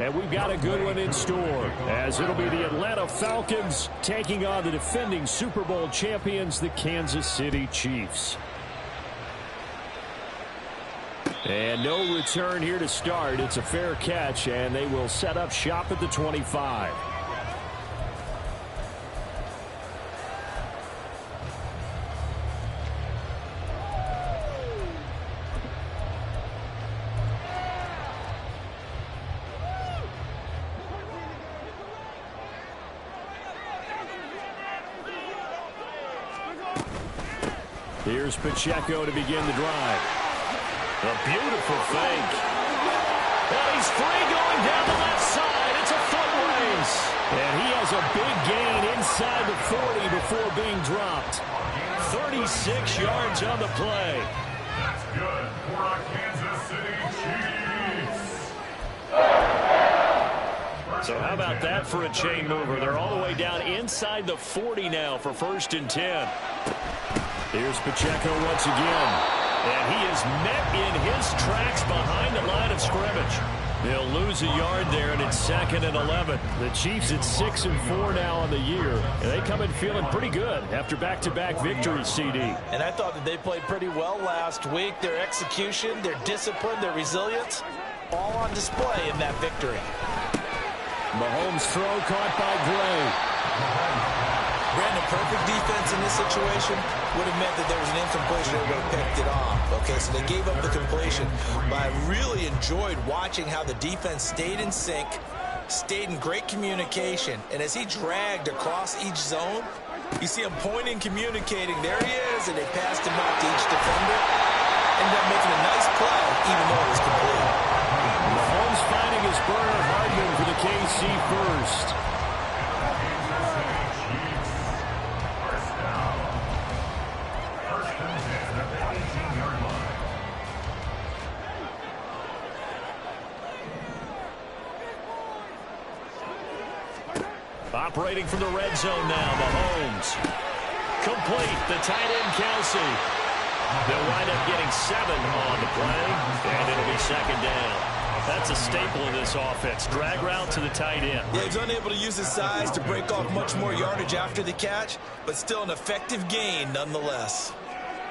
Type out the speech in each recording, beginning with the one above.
And we've got a good one in store, as it'll be the Atlanta Falcons taking on the defending Super Bowl champions, the Kansas City Chiefs. And no return here to start. It's a fair catch, and they will set up shop at the 25. Here's Pacheco to begin the drive. A beautiful fake. And he's free going down the left side. It's a foot race. And he has a big gain inside the 40 before being dropped. 36 yards on the play. That's good for our Kansas City Chiefs. So how about that for a chain mover? They're all the way down inside the 40 now for 1st and 10. Here's Pacheco once again. And he is met in his tracks behind the line of scrimmage. They'll lose a yard there, and it's 2nd and 11. The Chiefs at 6-4 now on the year. And they come in feeling pretty good after back-to-back victories, CD. And I thought that they played pretty well last week. Their execution, their discipline, their resilience, all on display in that victory. Mahomes' throw caught by Gray. Brandon, perfect defense in this situation would have meant that there was an incompletion. They would have picked it off. Okay, so they gave up the completion. But I really enjoyed watching how the defense stayed in sync, stayed in great communication. And as he dragged across each zone, you see him pointing, communicating. There he is, and they passed him out to each defender. Ended up making a nice play, even though it was complete. Mahomes finding his Bernard Hardman for the KC first. Operating from the red zone now, Mahomes. Complete, the tight end, Kelsey. They'll wind up getting 7 on the play, and it'll be 2nd down. That's a staple of this offense. Drag route to the tight end. Yeah, he's unable to use his size to break off much more yardage after the catch, but still an effective gain nonetheless.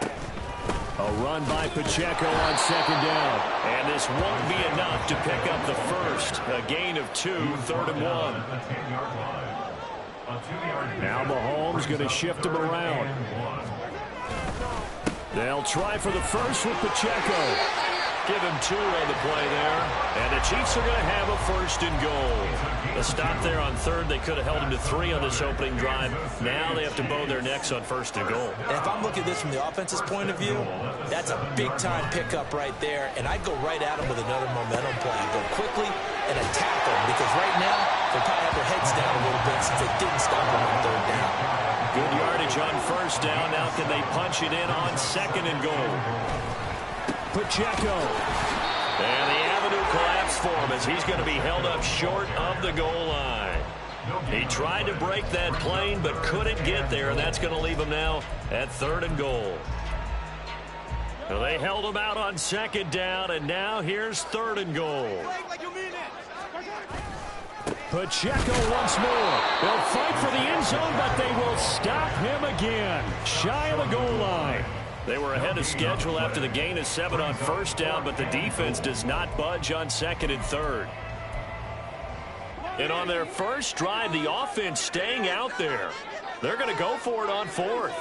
A run by Pacheco on 2nd down. And this won't be enough to pick up the first. A gain of 2, 3rd and 1. Now Mahomes going to shift him around. They'll try for the first with Pacheco. Give him 2 on the play there. And the Chiefs are going to have a 1st and goal. A stop there on 3rd. They could have held him to 3 on this opening drive. Now they have to bow their necks on 1st and goal. And if I'm looking at this from the offense's point of view, that's a big-time pickup right there. And I'd go right at him with another momentum play. Go quickly and attack them. Because right now, they'll probably have their heads down a little bit since they didn't stop them on 3rd down. Good yardage on 1st down. Now can they punch it in on 2nd and goal? Pacheco. And the avenue collapsed for him as he's going to be held up short of the goal line. He tried to break that plane but couldn't get there, and that's going to leave him now at 3rd and goal. So they held him out on 2nd down, and now here's 3rd and goal. Pacheco once more. They'll fight for the end zone, but they will stop him again. Shy of the goal line. They were ahead of schedule after the gain of 7 on 1st down, but the defense does not budge on 2nd and 3rd. And on their first drive, the offense staying out there. They're going to go for it on 4th.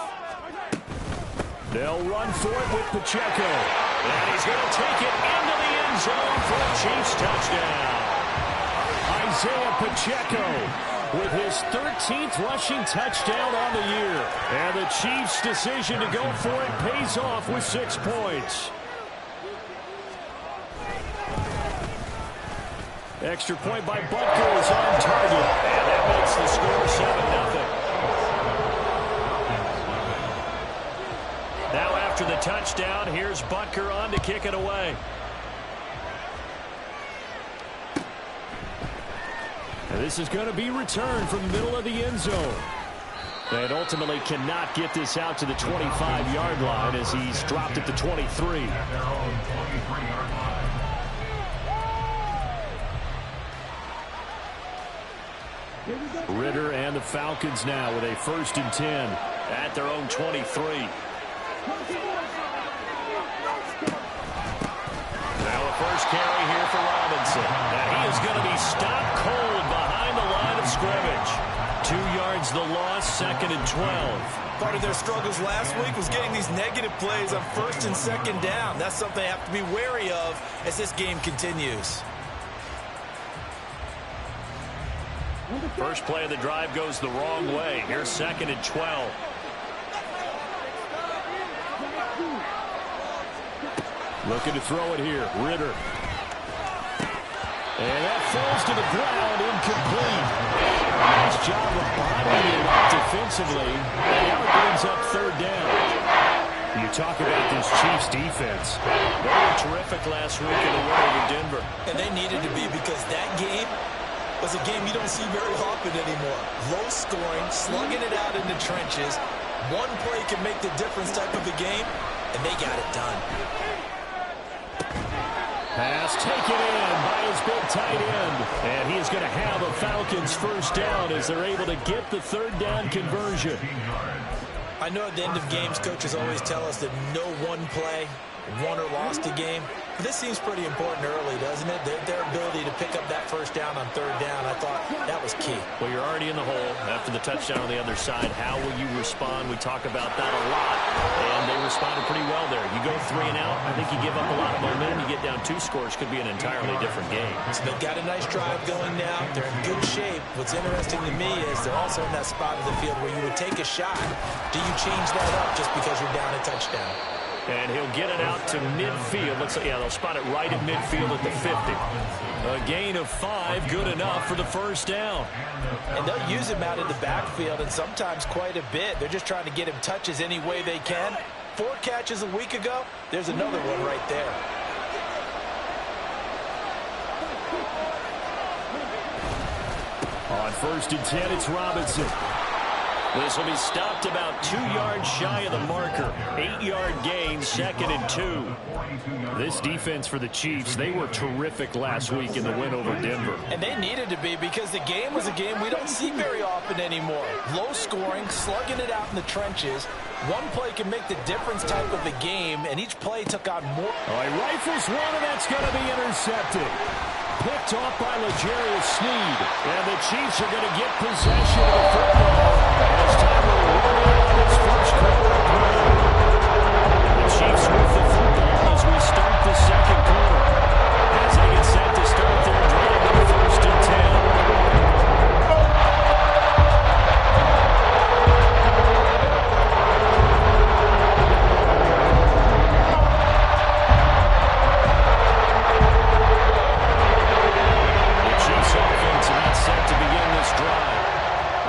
They'll run for it with Pacheco. And he's going to take it into the end zone for a Chiefs touchdown. Isaiah Pacheco with his 13th rushing touchdown on the year. And the Chiefs' decision to go for it pays off with 6 points. Extra point by Butker is on target. And that makes the score 7-0. Now after the touchdown, here's Butker on to kick it away. And this is going to be returned from the middle of the end zone. And ultimately cannot get this out to the 25-yard line as he's dropped at the 23. Ritter and the Falcons now with a 1st and 10 at their own 23. Now a first carry here for Robinson. Now he is going to be stopped cold behind the line of scrimmage. 2 yards the loss, 2nd and 12. Part of their struggles last week was getting these negative plays on 1st and 2nd down. That's something they have to be wary of as this game continues. First play of the drive goes the wrong way. Here's 2nd and 12. Looking to throw it here. Ritter. And that falls to the ground, incomplete. Nice job of bodying it up defensively. And now it brings up 3rd down. You talk about this Chiefs defense. They were terrific last week in the win over Denver. And they needed to be, because that game was a game you don't see very often anymore. Low scoring, slugging it out in the trenches. One play can make the difference type of a game, and they got it done. Pass taken in by his big tight end. And he is going to have a Falcons 1st down as they're able to get the 3rd down conversion. I know at the end of games, coaches always tell us that no one play won or lost a game. But this seems pretty important early, doesn't it? Their ability to pick up that 1st down on 3rd down, I thought that was key. Well, you're already in the hole after the touchdown on the other side. How will you respond? We talk about that a lot, and they responded pretty well there. You go 3 and out, I think you give up a lot of momentum. You get down 2 scores, could be an entirely different game. So they've got a nice drive going now. They're in good shape. What's interesting to me is they're also in that spot of the field where you would take a shot. Do you change that up just because you're down a touchdown? And he'll get it out to midfield. Looks like, yeah, they'll spot it right at midfield at the 50. A gain of 5, good enough for the 1st down. And they'll use him out in the backfield, and sometimes quite a bit. They're just trying to get him touches any way they can. 4 catches a week ago. There's another one right there. On 1st and 10, it's Robinson. This will be stopped about 2 yards shy of the marker. 8-yard gain, 2nd and 2. This defense for the Chiefs, they were terrific last week in the win over Denver. And they needed to be, because the game was a game we don't see very often anymore. Low scoring, slugging it out in the trenches. One play can make the difference type of a game, and each play took on more. Oh, he rifles one, and that's going to be intercepted. Picked off by L'Jarius Sneed. And the Chiefs are going to get possession of the football as time will roll out this first quarter of play. The Chiefs with the football as we start the 2nd quarter. As they get set to start their drive with 1st and 10.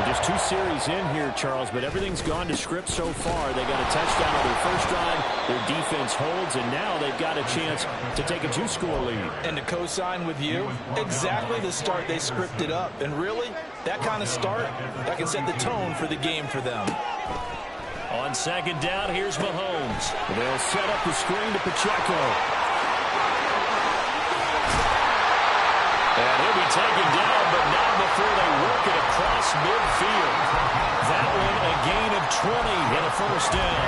Just 2 series in here, Charles, but everything's gone to script so far. They got a touchdown on their first drive. Their defense holds, and now they've got a chance to take a 2-score lead. And to co-sign with you, exactly the start they scripted up. And really, that kind of start, that can set the tone for the game for them. On 2nd down, here's Mahomes. They'll set up the screen to Pacheco. And he'll be taken down, but not before they work it across midfield. That one a gain of 20 and a 1st down.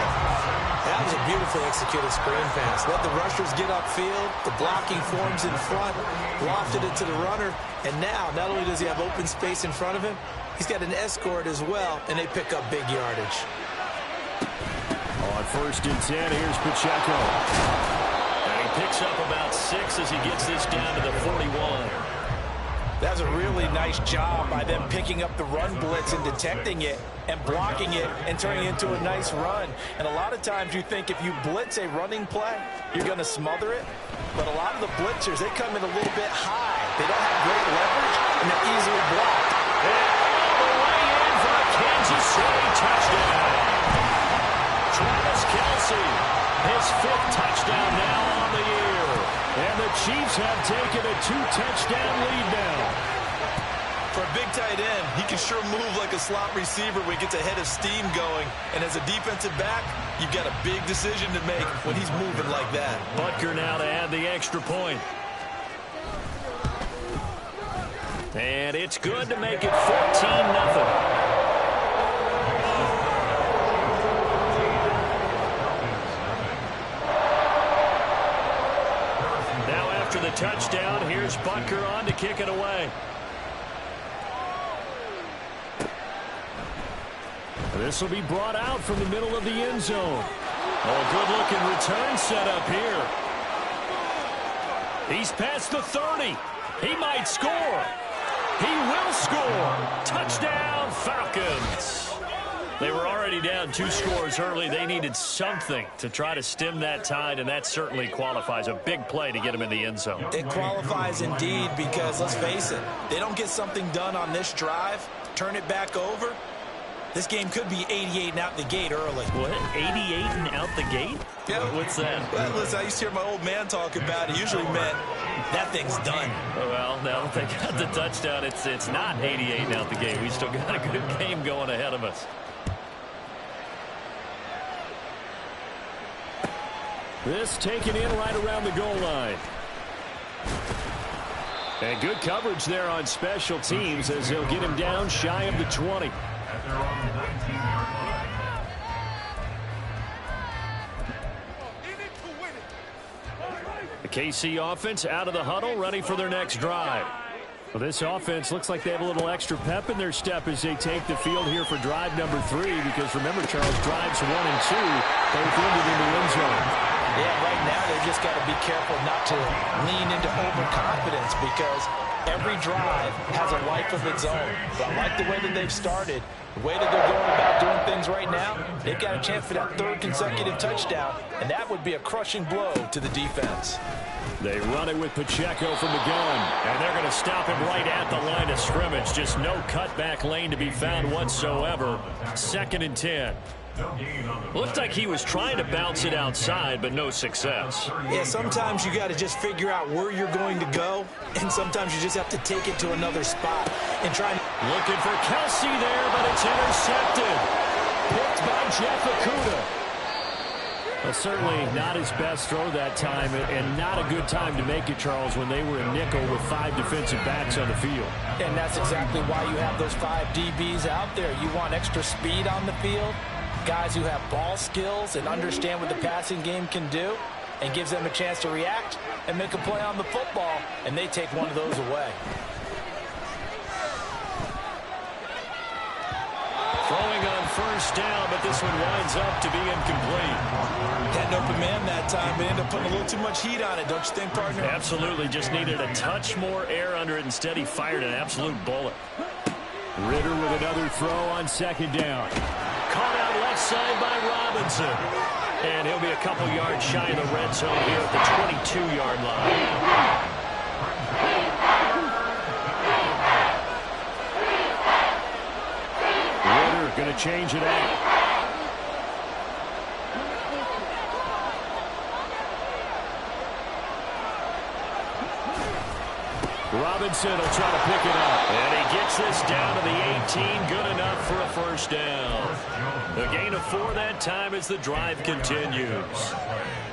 That was a beautifully executed screen pass. Let the rushers get upfield. The blocking forms in front. Lofted it to the runner. And now, not only does he have open space in front of him, he's got an escort as well, and they pick up big yardage. On 1st and 10, here's Pacheco. And he picks up about 6 as he gets this down to the 41. That's a really nice job by them picking up the run blitz and detecting it and blocking it and turning it into a nice run. And a lot of times you think if you blitz a running play, you're going to smother it. But a lot of the blitzers, they come in a little bit high. They don't have great leverage, and they're easily blocked. And all the way in for a Kansas City touchdown. Travis Kelce, his 5th touchdown now on the year. And the Chiefs have taken a 2-touchdown lead now. For a big tight end, he can sure move like a slot receiver when he gets a head of steam going. And as a defensive back, you've got a big decision to make when he's moving like that. Butker now to add the extra point. And it's good to make it 14-0. After the touchdown, here's Butker on to kick it away. This will be brought out from the middle of the end zone. Oh, good-looking return set up here. He's past the 30. He might score. He will score. Touchdown, Falcons. They were already down 2 scores early. They needed something to try to stem that tide, and that certainly qualifies. A big play to get them in the end zone. It qualifies indeed because, let's face it, they don't get something done on this drive, turn it back over, this game could be 88 and out the gate early. What? 88 and out the gate? Yeah. What's that? Well, listen, I used to hear my old man talk about it. Usually meant that thing's done. Well, now that they got the touchdown, it's not 88 and out the gate. We still got a good game going ahead of us. This taken in right around the goal line. And good coverage there on special teams as they'll get him down shy of the 20. The KC offense out of the huddle, ready for their next drive. Well, this offense looks like they have a little extra pep in their step as they take the field here for drive number 3, because remember, Charles, drives 1 and 2 both ended in the end zone. Yeah, right now they've just got to be careful not to lean into overconfidence because every drive has a life of its own. But I like the way that they've started, the way that they're going about doing things right now. They've got a chance for that 3rd consecutive touchdown, and that would be a crushing blow to the defense. They run it with Pacheco from the gun, and they're going to stop him right at the line of scrimmage. Just no cutback lane to be found whatsoever. 2nd and 10. Looked like he was trying to bounce it outside, but no success. Yeah, sometimes you got to just figure out where you're going to go, and sometimes you just have to take it to another spot and try. Looking for Kelsey there, but it's intercepted. Picked by Jeff Okudah. Well, certainly not his best throw that time, and not a good time to make it, Charles, when they were a nickel with 5 defensive backs on the field. And that's exactly why you have those 5 DBs out there. You want extra speed on the field, guys who have ball skills and understand what the passing game can do, and gives them a chance to react and make a play on the football, and they take one of those away. Throwing on 1st down, but this one winds up to be incomplete. Had an open man that time, but ended up putting a little too much heat on it, don't you think, partner? Absolutely, just needed a touch more air under it. Instead, he fired an absolute bullet. Ritter with another throw on 2nd down. Caught out left side by Robinson. And he'll be a couple yards shy of the red zone here at the 22-yard line. Going to change it out. Robinson will try to pick it up. And he gets this down to the 18. Good enough for a 1st down. A gain of 4 that time as the drive continues.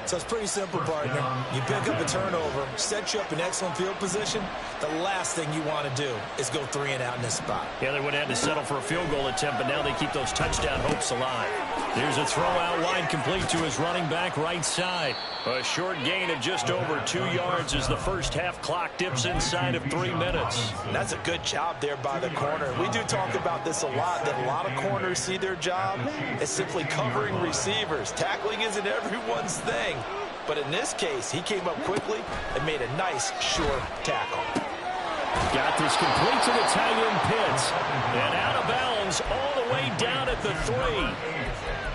So it's pretty simple, partner. You pick up a turnover, set you up in excellent field position. The last thing you want to do is go 3 and out in this spot. Yeah, they would have had to settle for a field goal attempt, but now they keep those touchdown hopes alive. Here's a throw out wide, complete to his running back right side. A short gain of just over 2 yards as the first half clock dips inside of 3 minutes. That's a good job there by the corner. We do talk about this a lot, that a lot of corners see their job as simply covering receivers. Tackling isn't everyone's thing. But in this case, he came up quickly and made a nice, short tackle. Got this complete to the tight end Pitts. And out of bounds all the way down at the 3.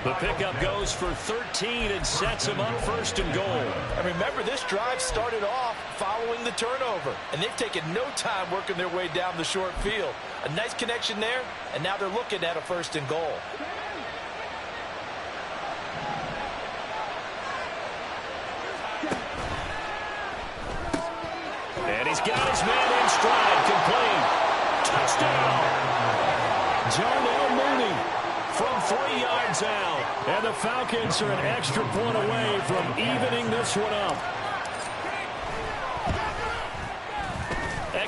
The pickup goes for 13 and sets him up 1st and goal. And remember, this drive started off following the turnover. And they've taken no time working their way down the short field. A nice connection there, and now they're looking at a 1st and goal. And he's got his man in stride, complete. Touchdown! John L. Mooney from 3 yards out. And the Falcons are an extra point away from evening this one up.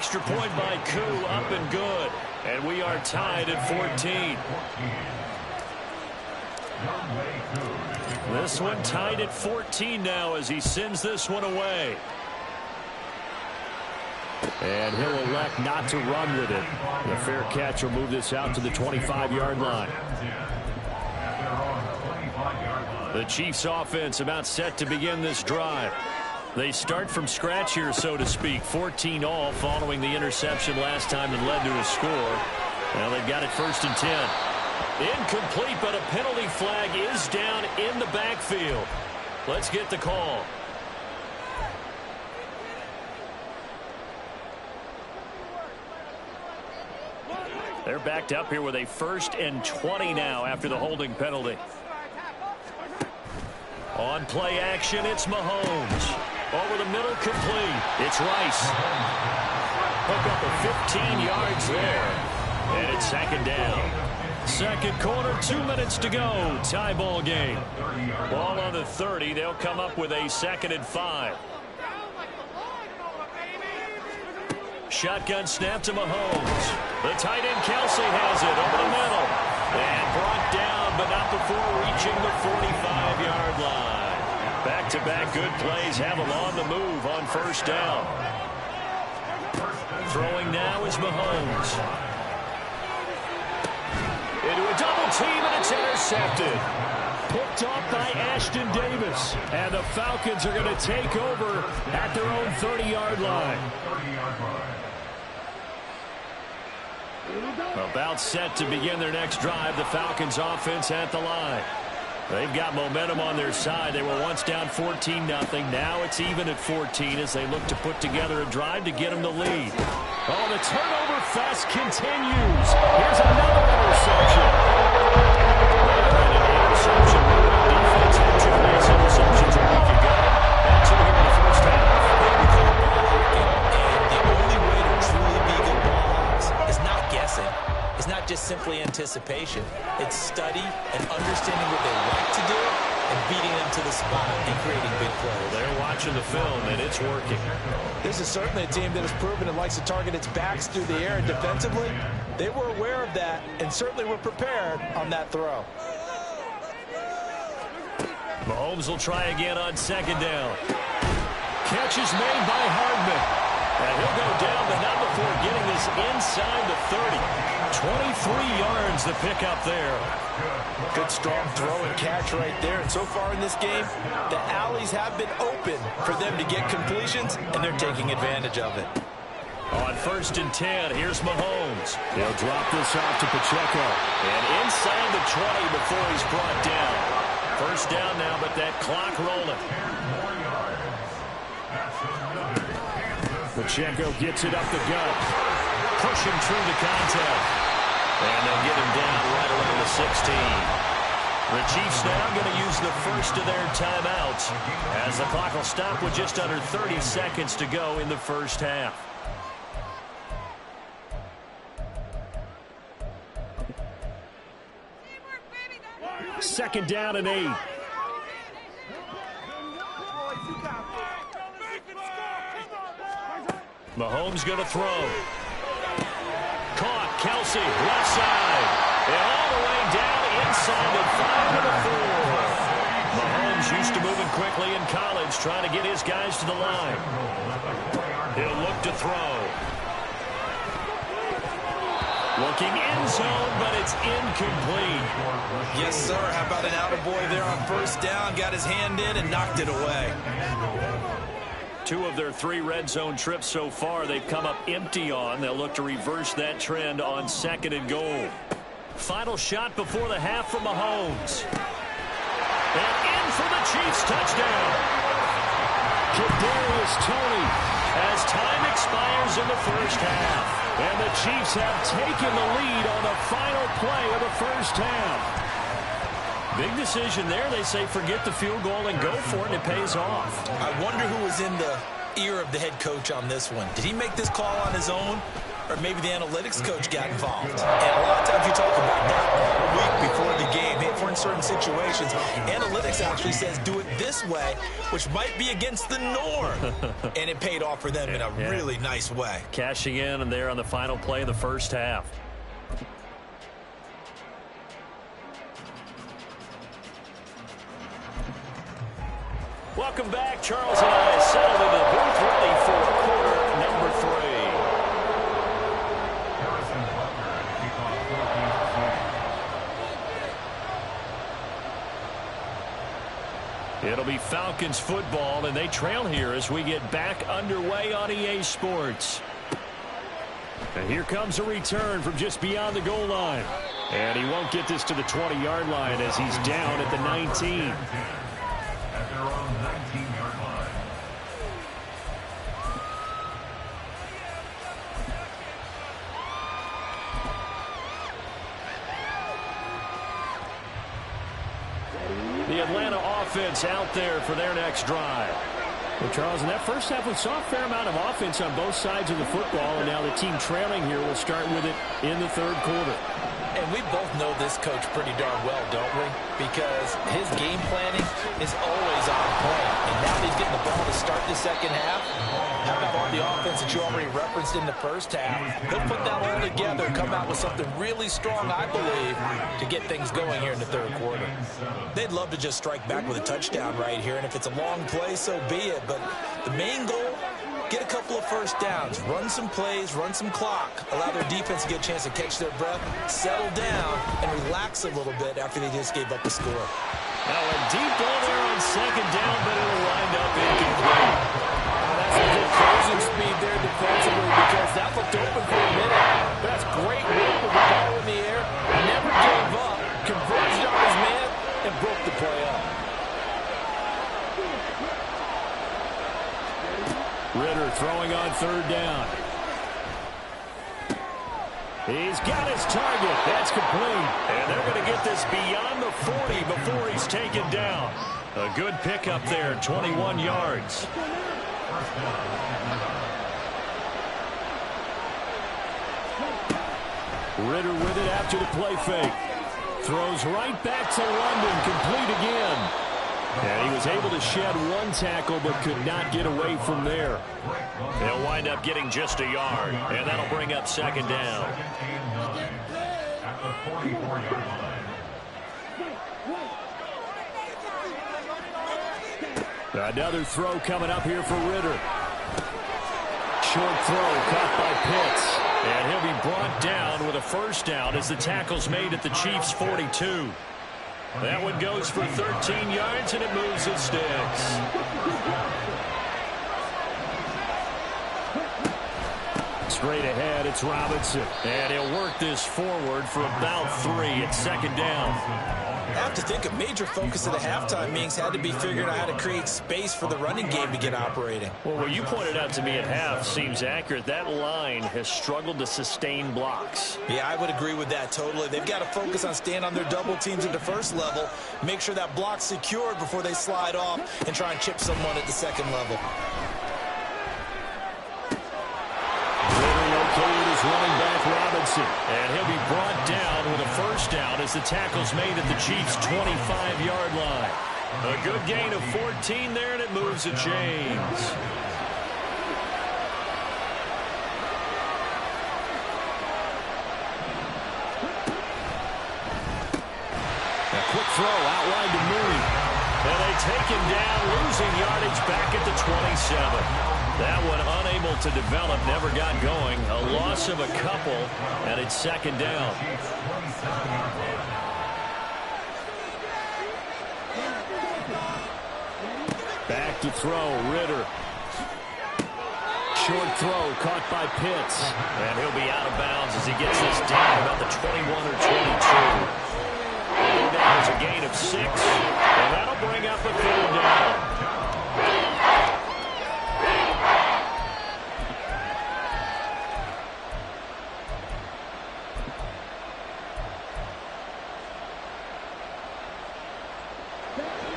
extra point by Koo, up and good. And we are tied at 14. This one tied at 14 now as he sends this one away. And he'll elect not to run with it. The fair catch will move this out to the 25-yard line. The Chiefs offense about set to begin this drive. They start from scratch here, so to speak. 14 all following the interception last time that led to a score. Well, they've got it 1st and 10. Incomplete, but a penalty flag is down in the backfield. Let's get the call. They're backed up here with a 1st and 20 now after the holding penalty. On play action, it's Mahomes. Over the middle, complete. It's Rice. Hook up a 15 yards there. And it's 2nd down. Second quarter, 2 minutes to go. Tie ball game. Ball on the 30. They'll come up with a 2nd and 5. Shotgun snap to Mahomes. The tight end Kelsey has it over the middle. And brought down, but not before reaching the 45-yard line. Back-to-back good plays have him on the move on 1st down. Throwing now is Mahomes. Into a double team, and it's intercepted. Picked off by Ashton Davis. And the Falcons are going to take over at their own 30-yard line. About set to begin their next drive. The Falcons offense at the line. They've got momentum on their side. They were once down 14-0. Now it's even at 14 as they look to put together a drive to get them the lead. Oh, the turnover fest continues. Here's another interception. An interception. Defense had 2 base interceptions a week ago. And 2 here in the 1st half. And the only way to truly be good ball hawks is not guessing. It's not just simply anticipation. It's study and understanding what they like to do and beating them to the spot and creating big plays. They're watching the film, and it's working. This is certainly a team that has proven it likes to target its backs through the air, and defensively, they were aware of that and certainly were prepared on that throw. Mahomes will try again on 2nd down. Catch is made by Hardman. And he'll go down, but not before getting this inside the 30. 23 yards the pick up there. Good strong throw and catch right there. And so far in this game, the alleys have been open for them to get completions, and they're taking advantage of it. On 1st and 10, here's Mahomes. He'll drop this off to Pacheco. And inside the 20 before he's brought down. 1st down now, but that clock rolling. Pacheco gets it up the gut. Pushing through the contact. And they'll get him down right around the 16. The Chiefs now going to use the first of their timeouts as the clock will stop with just under 30 seconds to go in the 1st half. Second down and 8. Mahomes going to throw. Caught. Kelsey, left side. And all the way down inside the 5 to the 4. Mahomes used to moving quickly in college, trying to get his guys to the line. He'll look to throw. Looking end zone, but it's incomplete. Yes, sir. How about an attaboy there on 1st down? Got his hand in and knocked it away. 2 of their 3 red zone trips so far they've come up empty on. They'll look to reverse that trend on 2nd and goal. Final shot before the half from Mahomes. And in for the Chiefs touchdown. Kadarius Toney as time expires in the 1st half. And the Chiefs have taken the lead on the final play of the 1st half. Big decision there. They say forget the field goal and go for it, and it pays off. I wonder who was in the ear of the head coach on this one. Did he make this call on his own, or maybe the analytics coach got involved. And a lot of times you talk about that a week before the game. Hey, if we're in certain situations, analytics actually says do it this way, which might be against the norm. And it paid off for them in a really nice way. Cashing in and there on the final play of the first half. Welcome back. Charles and I settled into the booth ready for quarter number 3. It'll be Falcons football, and they trail here as we get back underway on EA Sports. And here comes a return from just beyond the goal line. And he won't get this to the 20-yard line as he's down at the 19. At their own 19-yard line. The Atlanta offense out there for their next drive. Well, Charles, in that first half, we saw a fair amount of offense on both sides of the football, and now the team trailing here will start with it in the third quarter. And we both know this coach pretty darn well, don't we? Because his game planning is always on point. And now he's getting the ball to start the second half. Having all the offense that you already referenced in the first half, he'll put that all together and come out with something really strong, I believe, to get things going here in the third quarter. They'd love to just strike back with a touchdown right here. And if it's a long play, so be it. But the main goal, get a couple of first downs, run some plays, run some clock, allow their defense to get a chance to catch their breath, settle down, and relax a little bit after they just gave up a score. Now a deep ball there on second down, but it'll wind up incomplete. That's a good closing speed there defensively because that looked open for a minute. That's great work with the ball in the air. Never gave up, converged on his man, and broke the play up. Ritter throwing on third down. He's got his target. That's complete. And they're going to get this beyond the 40 before he's taken down. A good pickup there, 21 yards. Ritter with it after the play fake. Throws right back to London, complete again. And he was able to shed one tackle but could not get away from there. They'll wind up getting just a yard, and that'll bring up second down. At the 44-yard line. Another throw coming up here for Ritter. Short throw caught by Pitts. And he'll be brought down with a first down as the tackle's made at the Chiefs' 42. That one goes for 13 yards, and it moves its sticks. Straight ahead, it's Robinson. And he'll work this forward for about 3 at second down. I have to think a major focus of the halftime meetings had to be figuring out how to create space for the running game to get operating. Well, what you pointed out to me at half seems accurate. That line has struggled to sustain blocks. Yeah, I would agree with that totally. They've got to focus on staying on their double teams at the first level, make sure that block's secured before they slide off and try and chip someone at the second level. Running back Robinson, and he'll be brought down with a first down as the tackle's made at the Chiefs' 25-yard line. A good gain of 14 there, and it moves the chains. A quick throw outlined to Mooney, and they take him down, losing yardage back at the 27. That one unable to develop, never got going. A loss of a couple, and it's second down. Back to throw, Ritter. Short throw caught by Pitts. And he'll be out of bounds as he gets this down about the 21 or 22. That was a gain of 6, and that'll bring up a third down.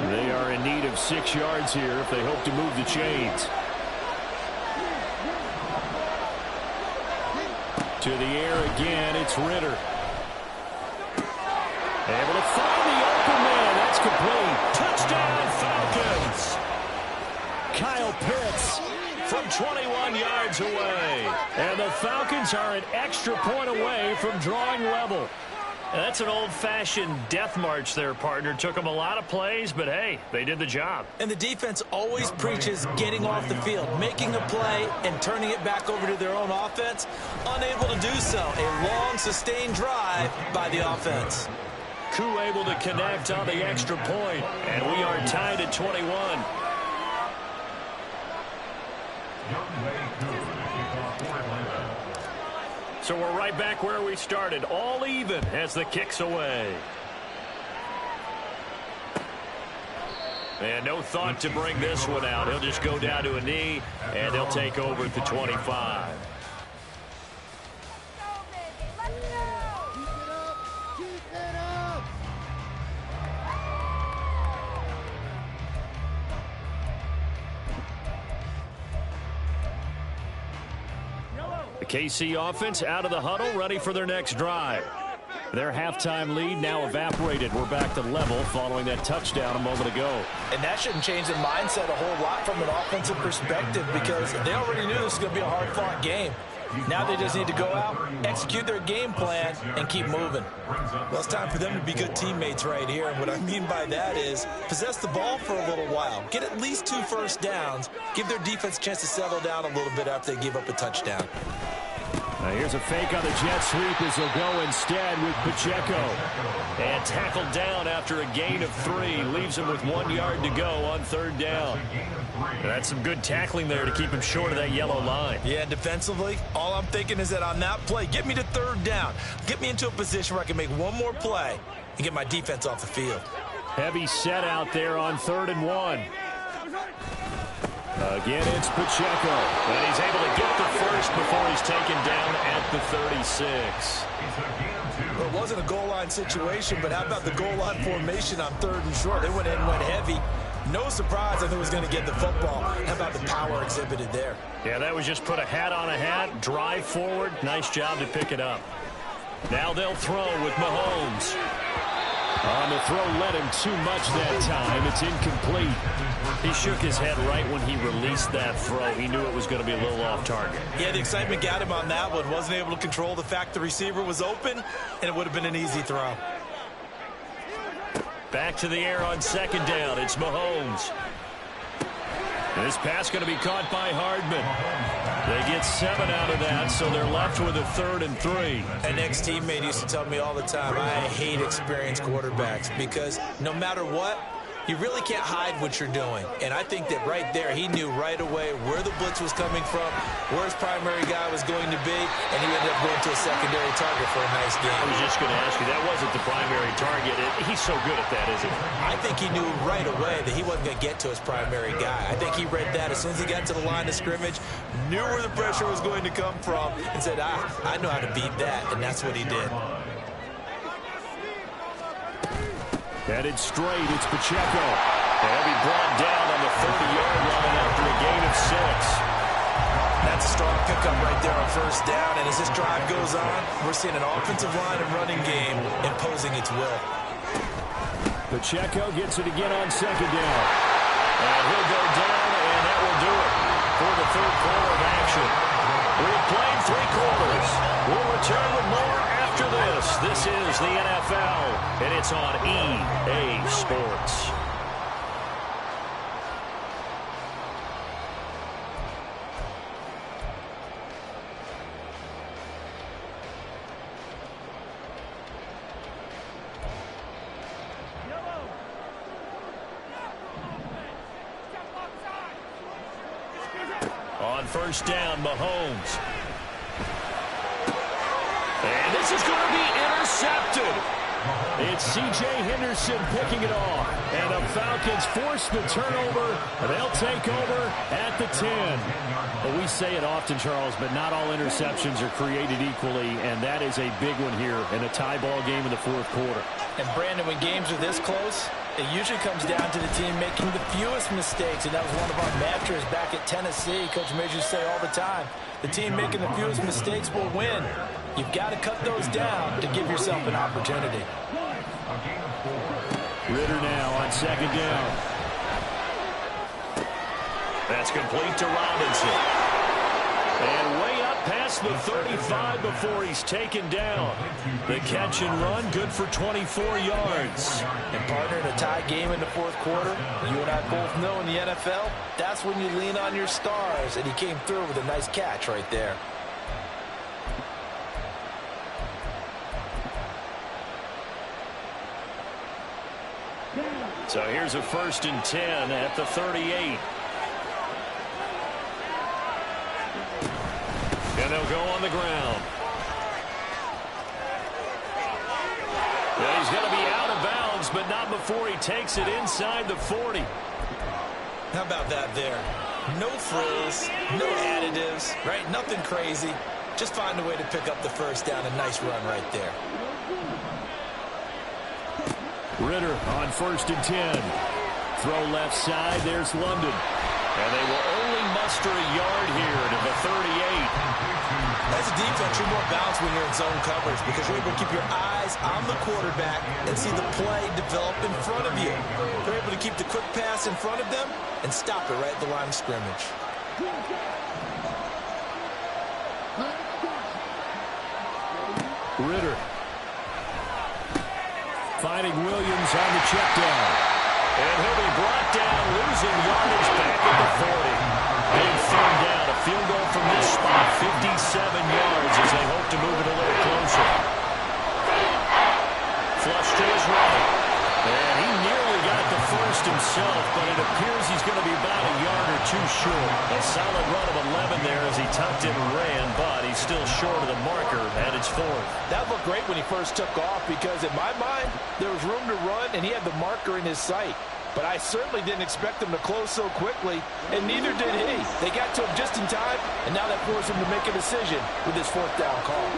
They are in need of 6 yards here if they hope to move the chains. To the air again, it's Ritter. Able to find the open man. That's complete. Touchdown, Falcons. Kyle Pitts from 21 yards away. And the Falcons are an extra point away from drawing level. And that's an old-fashioned death march there, partner. Took them a lot of plays, but hey, they did the job. And the defense always preaches getting off the field, making a play, and turning it back over to their own offense. Unable to do so. A long, sustained drive by the offense. Koo able to connect on the extra point, and we are tied at 21. So we're right back where we started, all even as the kick's away. And no thought to bring this one out. He'll just go down to a knee, and he'll take over at the 25. KC offense out of the huddle, ready for their next drive. Their halftime lead now evaporated. We're back to level following that touchdown a moment ago. And that shouldn't change the mindset a whole lot from an offensive perspective because they already knew this was going to be a hard-fought game. Now they just need to go out, execute their game plan, and keep moving. Well, it's time for them to be good teammates right here. And what I mean by that is possess the ball for a little while. Get at least 2 first downs. Give their defense a chance to settle down a little bit after they give up a touchdown. Now here's a fake on the jet sweep as he'll go instead with Pacheco. And tackled down after a gain of 3. Leaves him with 1 yard to go on 3rd down. That's some good tackling there to keep him short of that yellow line. Yeah, defensively, all I'm thinking is that on that play, get me to 3rd down. Get me into a position where I can make one more play and get my defense off the field. Heavy set out there on 3rd and 1. Again, it's Pacheco. And he's able to get the first before he's taken down at the 36. Well, it wasn't a goal line situation, but how about the goal line formation on 3rd and short? They went in and went heavy. No surprise I think was going to get the football. How about the power exhibited there? Yeah, that was just put a hat on a hat, drive forward. Nice job to pick it up. Now they'll throw with Mahomes. On the throw, led him too much that time. It's incomplete. He shook his head right when he released that throw. He knew it was going to be a little off target. Yeah, the excitement got him on that one. Wasn't able to control the fact the receiver was open, and it would have been an easy throw. Back to the air on 2nd down. It's Mahomes. This pass going to be caught by Hardman. They get 7 out of that, so they're left with a 3rd and 3. An ex-teammate used to tell me all the time, I hate experienced quarterbacks because no matter what, you really can't hide what you're doing. And I think that right there, he knew right away where the blitz was coming from, where his primary guy was going to be, and he ended up going to a secondary target for a nice game. I was just going to ask you, that wasn't the primary target. He's so good at that, isn't he? I think he knew right away that he wasn't going to get to his primary guy. I think he read that as soon as he got to the line of scrimmage, knew where the pressure was going to come from, and said, I know how to beat that, and that's what he did. Headed straight, it's Pacheco. And he'll be brought down on the 30-yard line after a gain of 6. That's a strong pickup right there on 1st down, and as this drive goes on, we're seeing an offensive line and running game imposing its will. Pacheco gets it again on 2nd down. And he'll go down, and that will do it for the 3rd quarter of action. We've played 3 quarters. We'll return with more after this. This is the NFL, and it's on EA Sports. On 1st down, Mahomes. And this is going to be intercepted. It's C.J. Henderson picking it off. And the Falcons force the turnover. They'll take over at the 10. Well, we say it often, Charles, but not all interceptions are created equally, and that is a big one here in a tie ball game in the 4th quarter. And, Brandon, when games are this close, It usually comes down to the team making the fewest mistakes, and that was one of our mantras back at Tennessee. Coach Major used to say all the time, the team making the fewest mistakes will win. You've got to cut those down to give yourself an opportunity. Ritter now on second down. That's complete to Robinson. And way up past the 35 before he's taken down. The catch and run, good for 24 yards. And partner, in a tie game in the fourth quarter, you and I both know in the NFL, that's when you lean on your stars, and he came through with a nice catch right there. So here's a 1st and 10 at the 38. And they'll go on the ground. Well, he's going to be out of bounds, but not before he takes it inside the 40. How about that there? No frills, no additives, right? Nothing crazy. Just find a way to pick up the first down. A nice run right there. Ritter on 1st and 10. Throw left side. There's London. And they will only muster a yard here to the 38. As a defense, you're more balanced when you're in zone coverage because you're able to keep your eyes on the quarterback and see the play develop in front of you. They're able to keep the quick pass in front of them and stop it right at the line of scrimmage. Ritter. Finding Williams on the check down. And he'll be brought down, losing yardage back at the 40. Big third down, a field goal from this spot, 57 yards as they hope to move it a little closer. Flush to his right. And he nearly got the first himself, but it appears he's going to be about a yard or two short. A solid run of 11 there as he tucked it and ran, but he's still short of the marker at its 4th. That looked great when he first took off because, in my mind, there was room to run, and he had the marker in his sight. But I certainly didn't expect him to close so quickly, and neither did he. They got to him just in time, and now that forced him to make a decision with his 4th down call.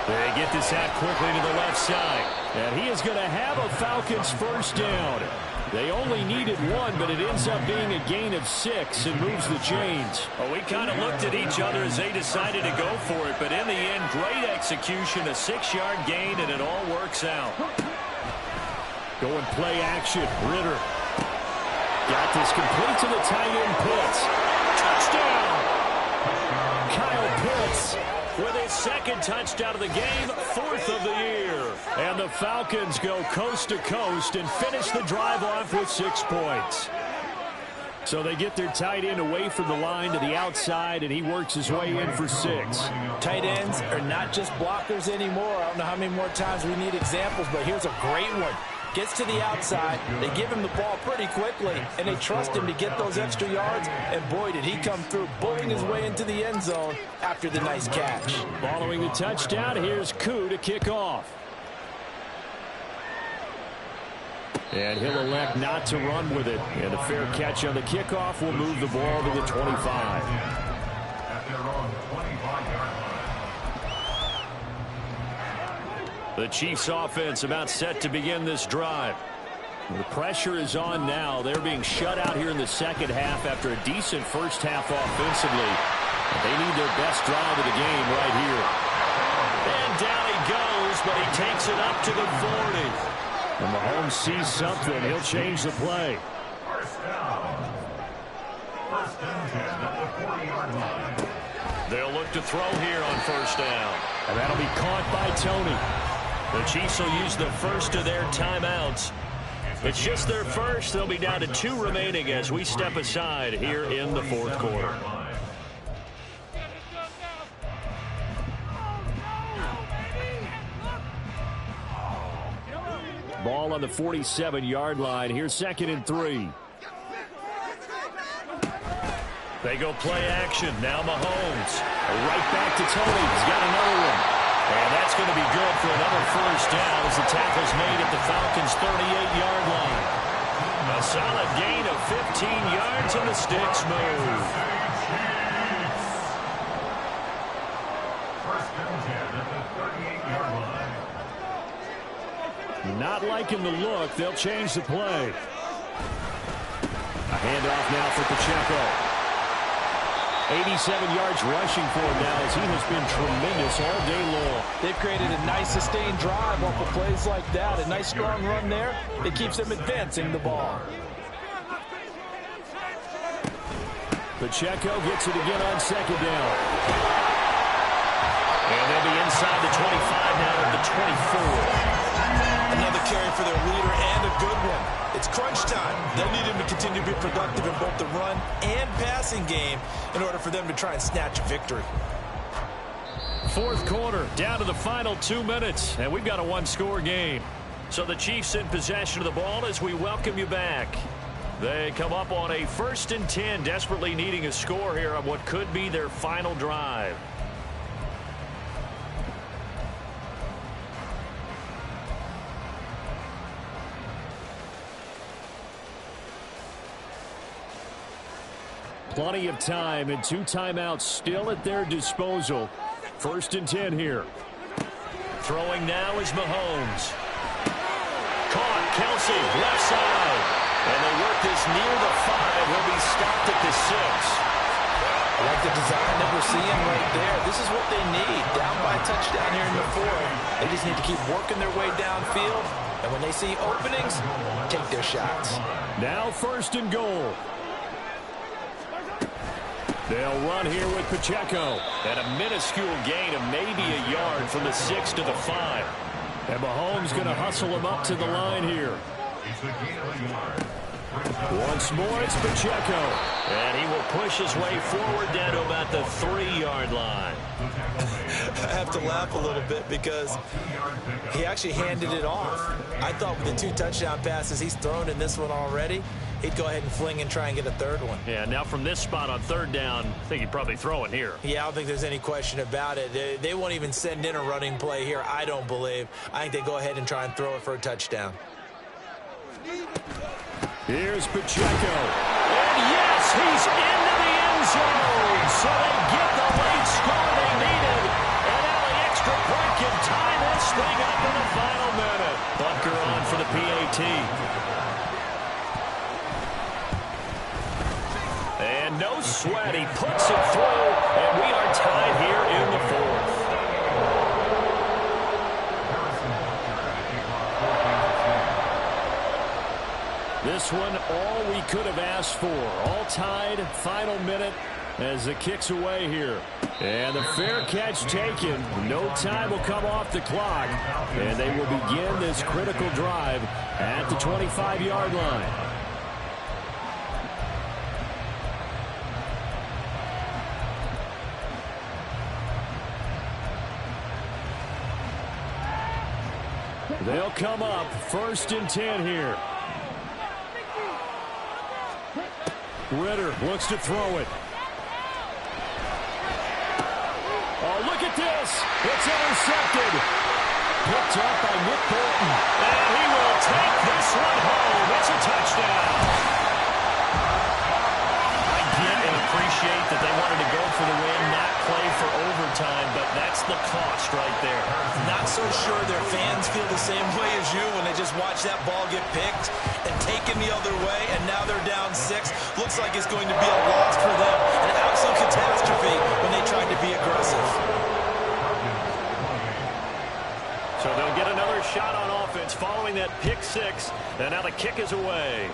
They get this out quickly to the left side. And he is going to have a Falcons 1st down. They only needed 1, but it ends up being a gain of 6 and moves the chains. Well, we kind of looked at each other as they decided to go for it, but in the end, great execution, a 6-yard gain, and it all works out. Going play action. Ritter. Got this complete to the tight end, Pitts. Touchdown! Kyle Pitts with his 2nd touchdown of the game, 4th of the year. And the Falcons go coast to coast and finish the drive off with 6 points. So they get their tight end away from the line to the outside, and he works his way in for 6. Tight ends are not just blockers anymore. I don't know how many more times we need examples, but here's a great one. Gets to the outside, they give him the ball pretty quickly, and they trust him to get those extra yards, and boy, did he come through, bullying his way into the end zone after the nice catch. Following the touchdown, here's Koo to kick off. And he'll elect not to run with it, and a fair catch on the kickoff will move the ball to the 25. At their own 25-yard line. The Chiefs offense about set to begin this drive. The pressure is on now. They're being shut out here in the second half after a decent first half offensively. They need their best drive of the game right here. And down he goes, but he takes it up to the 40. When Mahomes sees something, he'll change the play. First down. 1st and 10 at the 40-yard line. They'll look to throw here on 1st down. And that'll be caught by Tony. The Chiefs will use the first of their timeouts. It's just their first. They'll be down to 2 remaining as we step aside here in the 4th quarter. Ball on the 47-yard line. Here's 2nd and 3. They go play action. Now Mahomes. Right back to Tony. He's got another one. And that's going to be good for another 1st down as the tackle's made at the Falcons' 38-yard line. A solid gain of 15 yards and the sticks move. 1st and 10 at the 38-yard line. Not liking the look. They'll change the play. A handoff now for Pacheco. 87 yards rushing for him now as he has been tremendous all day long. They've created a nice sustained drive off of plays like that. A nice strong run there. It keeps them advancing the ball. Pacheco gets it again on second down. And they'll be inside the 25 now at the 24. Another carry for their leader and a good one. It's crunch time. They'll need him to continue to be productive in both the run and passing game in order for them to try and snatch a victory. Fourth quarter, down to the final 2 minutes, and we've got a one-score game. So the Chiefs in possession of the ball as we welcome you back. They come up on a 1st and 10, desperately needing a score here on what could be their final drive. Plenty of time and 2 timeouts still at their disposal. 1st and 10 here. Throwing now is Mahomes. Caught, Kelsey, left side. And they work this near the 5. He'll be stopped at the 6. I like the design that we're seeing right there. This is what they need. Down by a touchdown here in the 4th. They just need to keep working their way downfield. And when they see openings, take their shots. Now 1st and goal. They'll run here with Pacheco. And a minuscule gain of maybe a yard from the 6 to the 5. And Mahomes going to hustle him up to the line here. Once more, it's Pacheco. And he will push his way forward down to about the 3-yard line. I have to laugh a little bit because he actually handed it off. I thought with the 2 touchdown passes he's thrown in this one already, he'd go ahead and fling and try and get a 3rd one. Yeah, now from this spot on 3rd down, I think he'd probably throw it here. Yeah, I don't think there's any question about it. They won't even send in a running play here, I don't believe. I think they go ahead and try and throw it for a touchdown. Here's Pacheco. And yes, he's into the end zone. So they get the late score they needed. And now the extra point can tie this thing up in the final minute. Bunker on for the PAT. And no sweat. He puts it through. And we are tied here in the 4th. This one, all we could have asked for. All tied, final minute as the kick's away here. And the fair catch taken. No time will come off the clock. And they will begin this critical drive at the 25-yard line. They'll come up 1st and 10 here. Ritter looks to throw it. Oh, look at this. It's intercepted. Picked up by Nick Bolton. And he will take this one home. It's a touchdown. I get and appreciate that they wanted to go for the win, not play for overtime, but that's the cost right there. Not so sure their fans feel the same way as you when they just watch that ball get picked and taken the other way, and now they're down 6. Looks like it's going to be a loss for them. An absolute catastrophe when they tried to be aggressive. So they'll get another shot on offense following that pick 6, and now the kick is away.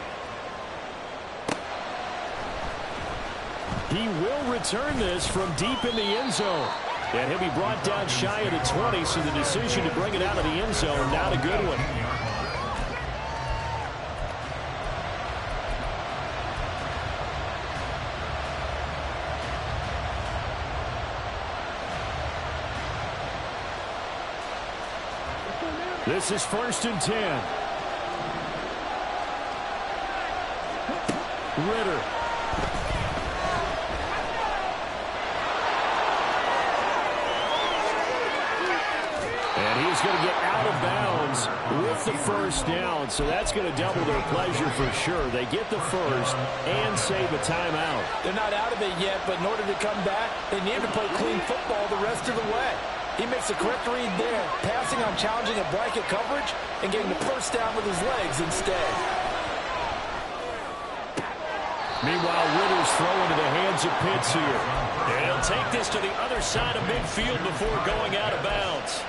He will return this from deep in the end zone. And he'll be brought down shy of the 20, so the decision to bring it out of the end zone, not a good one. This is 1st and 10. Ritter. And he's going to get out of bounds with the 1st down, so that's going to double their pleasure for sure. They get the 1st and save a timeout. They're not out of it yet, but in order to come back, they need to play clean football the rest of the way. He makes a correct read there, passing on challenging a blanket coverage and getting the first down with his legs instead. Meanwhile, Ritter's throwing to the hands of Pitts here. And he'll take this to the other side of midfield before going out of bounds.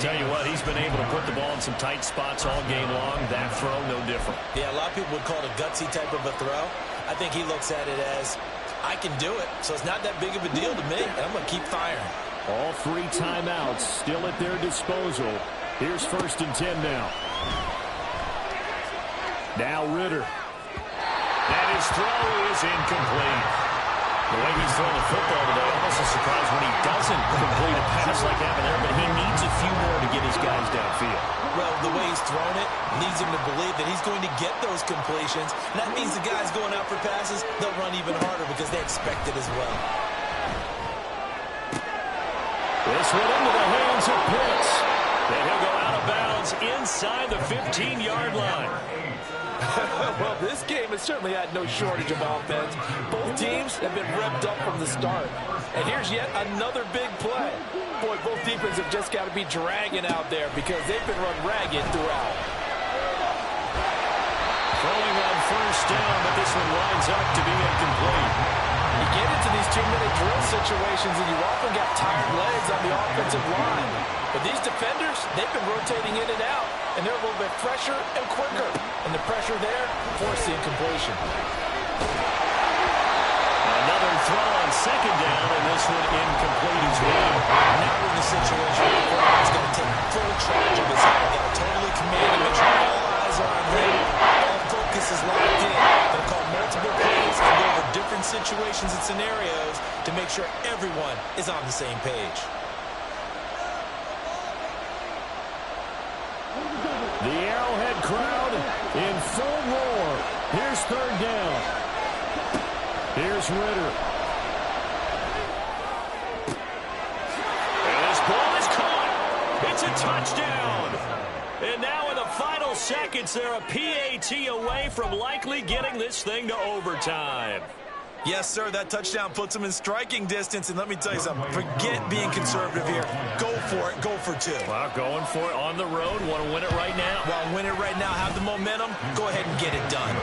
Tell you what, he's been able to put the ball in some tight spots all game long. That throw, no different. Yeah, a lot of people would call it a gutsy type of a throw. I think he looks at it as, I can do it, so it's not that big of a deal to me, and I'm going to keep firing. All 3 timeouts still at their disposal. Here's 1st and 10 now. Now Ritter. And his throw is incomplete. The way he's throwing the football today, almost a surprise when he doesn't complete a pass like that there, but he needs a few more to get his guys downfield. Well, the way he's thrown it leads him to believe that he's going to get those completions. And that means the guys going out for passes, they'll run even harder because they expect it as well. This one into the hands of Pitts. And he'll go out of bounds inside the 15-yard line. Well, this game has certainly had no shortage of offense. Both teams have been revved up from the start. And here's yet another big play. Boy, both defenses have just got to be dragging out there because they've been run ragged throughout. Throwing on 1st down, but this one winds up to be incomplete. You get into these 2-minute drill situations and you often got tired legs on the offensive line. But these defenders, they've been rotating in and out, and they're a little bit fresher and quicker. And the pressure there forced the incompletion. Another throw on 2nd down, and this one incomplete as well. Now we're in the situation where the quarterback's going to take full charge of his head. Got to totally command him, make sure all eyes are on him. All focus is locked in. Going to call multiple plays and go over different situations and scenarios to make sure everyone is on the same page. The Arrowhead crowd in full roar. Here's 3rd down. Here's Ritter. And this ball is caught. It's a touchdown. And now in the final seconds, they're a PAT away from likely getting this thing to overtime. Yes, sir, that touchdown puts him in striking distance. And let me tell you something, forget being conservative here. Go for it, go for 2. Well, going for it on the road. Want to win it right now? Want to win it right now, have the momentum, go ahead and get it done.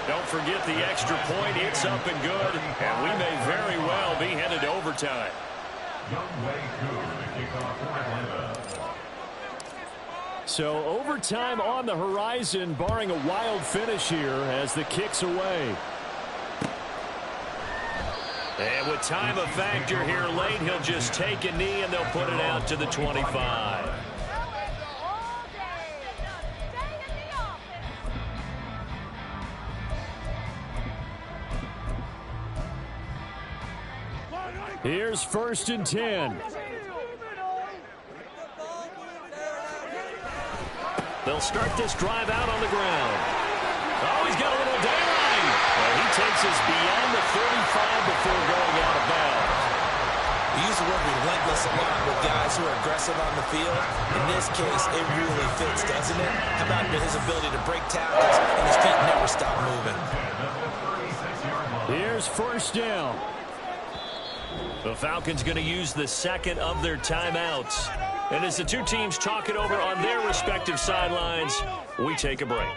Don't forget the extra point. It's up and good. And we may very well be headed to overtime. So overtime on the horizon, barring a wild finish here as the kick's away. And with time a factor here late, he'll just take a knee and they'll put it out to the 25. Here's 1st and 10. They'll start this drive out on the ground. Oh, he's got a little daylight. Well, he takes us beyond the 35 before going out of bounds. We use the word relentless a lot with guys who are aggressive on the field. In this case, it really fits, doesn't it? How about his ability to break tackles and his feet never stop moving? Here's 1st down. The Falcons going to use the 2nd of their timeouts. And as the 2 teams talk it over on their respective sidelines, we take a break.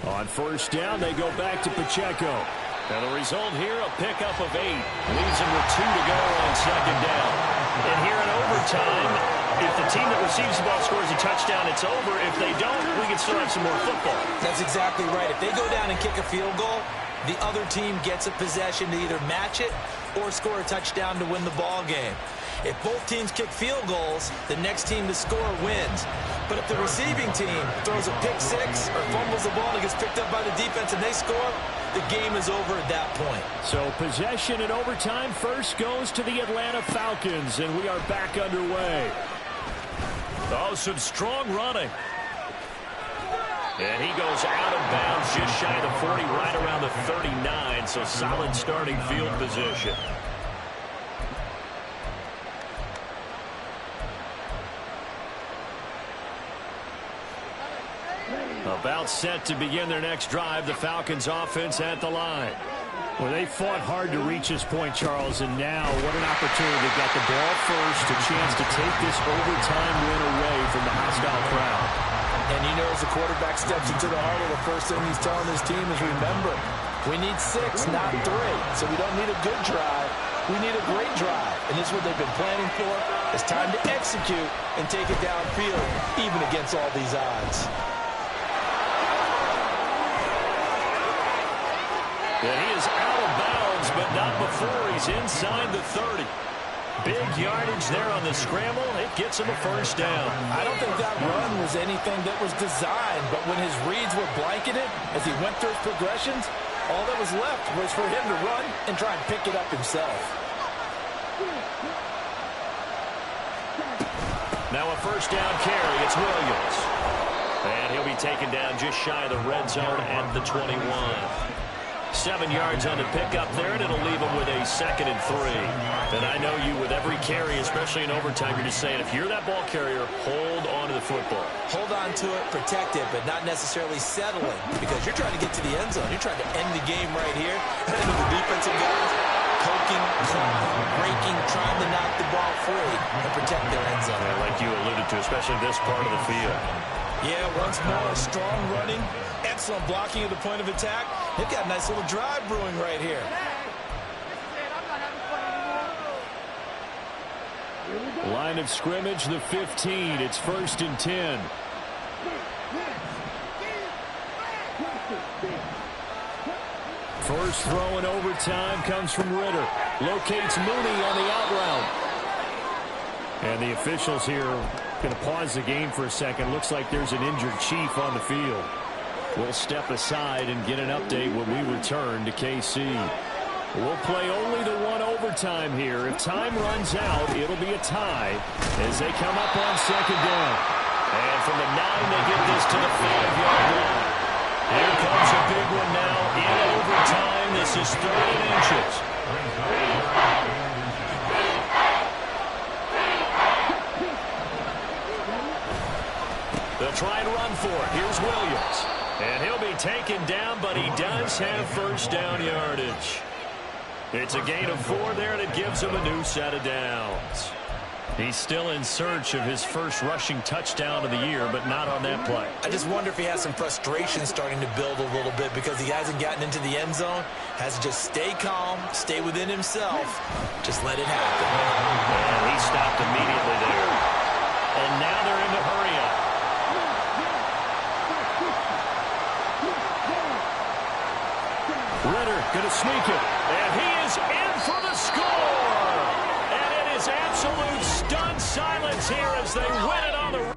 On 1st down, they go back to Pacheco. And the result here, a pickup of 8. Leaves them with 2 to go on 2nd down. And here in overtime, if the team that receives the ball scores a touchdown, it's over. If they don't, we can still have some more football. That's exactly right. If they go down and kick a field goal, the other team gets a possession to either match it or score a touchdown to win the ball game. If both teams kick field goals, the next team to score wins. But if the receiving team throws a pick 6 or fumbles the ball and gets picked up by the defense and they score, the game is over at that point. So possession in overtime first goes to the Atlanta Falcons, and we are back underway. Oh, some strong running. And he goes out of bounds just shy of the 40, right around the 39, so solid starting field position. About set to begin their next drive, the Falcons offense at the line. Well, they fought hard to reach this point, Charles, and now what an opportunity. They got the ball first, a chance to take this overtime win away from the hostile crowd. And you know, as the quarterback steps into the huddle, the first thing he's telling his team is, remember, we need 6, not 3. So we don't need a good drive. We need a great drive. And this is what they've been planning for. It's time to execute and take it downfield, even against all these odds. And he is out of bounds, but not before he's inside the 30. Big yardage there on the scramble. It gets him a first down. I don't think that run was anything that was designed, but when his reads were blanketed as he went through his progressions, all that was left was for him to run and try and pick it up himself. Now a first down carry. It's Williams. And he'll be taken down just shy of the red zone at the 21. 7 yards on the pickup there, and it'll leave him with a 2nd and 3. And I know you, with every carry, especially in overtime, you're just saying, if you're that ball carrier, hold on to the football. Hold on to it, protect it, but not necessarily settling, because you're trying to get to the end zone. You're trying to end the game right here. And the defensive guys poking, clawing, breaking, trying to knock the ball free and protect their end zone. Yeah, like you alluded to, especially this part of the field. Yeah, once more, strong running, excellent blocking at the point of attack. They've got a nice little drive brewing right here. Line of scrimmage, the 15. It's 1st and 10. First throw in overtime comes from Ritter. Locates Mooney on the out route. And the officials here going to pause the game for a second. Looks like there's an injured Chief on the field. We'll step aside and get an update when we return to KC. We'll play only the one overtime here. If time runs out, it'll be a tie as they come up on 2nd down. And from the 9, they get this to the 5-yard line. Here comes a big one now in overtime. This is 3rd inches. They'll try and run for it. Here's Williams. And he'll be taken down, but he does have first down yardage. It's a gain of 4 there, and it gives him a new set of downs. He's still in search of his first rushing touchdown of the year, but not on that play. I just wonder if he has some frustration starting to build a little bit because he hasn't gotten into the end zone. Has to just stay calm, stay within himself, just let it happen. And he stopped immediately there. And now they're in the hurry up. Ritter going to sneak it. And he is in for the score. And it is absolute stunned silence here as they win it on the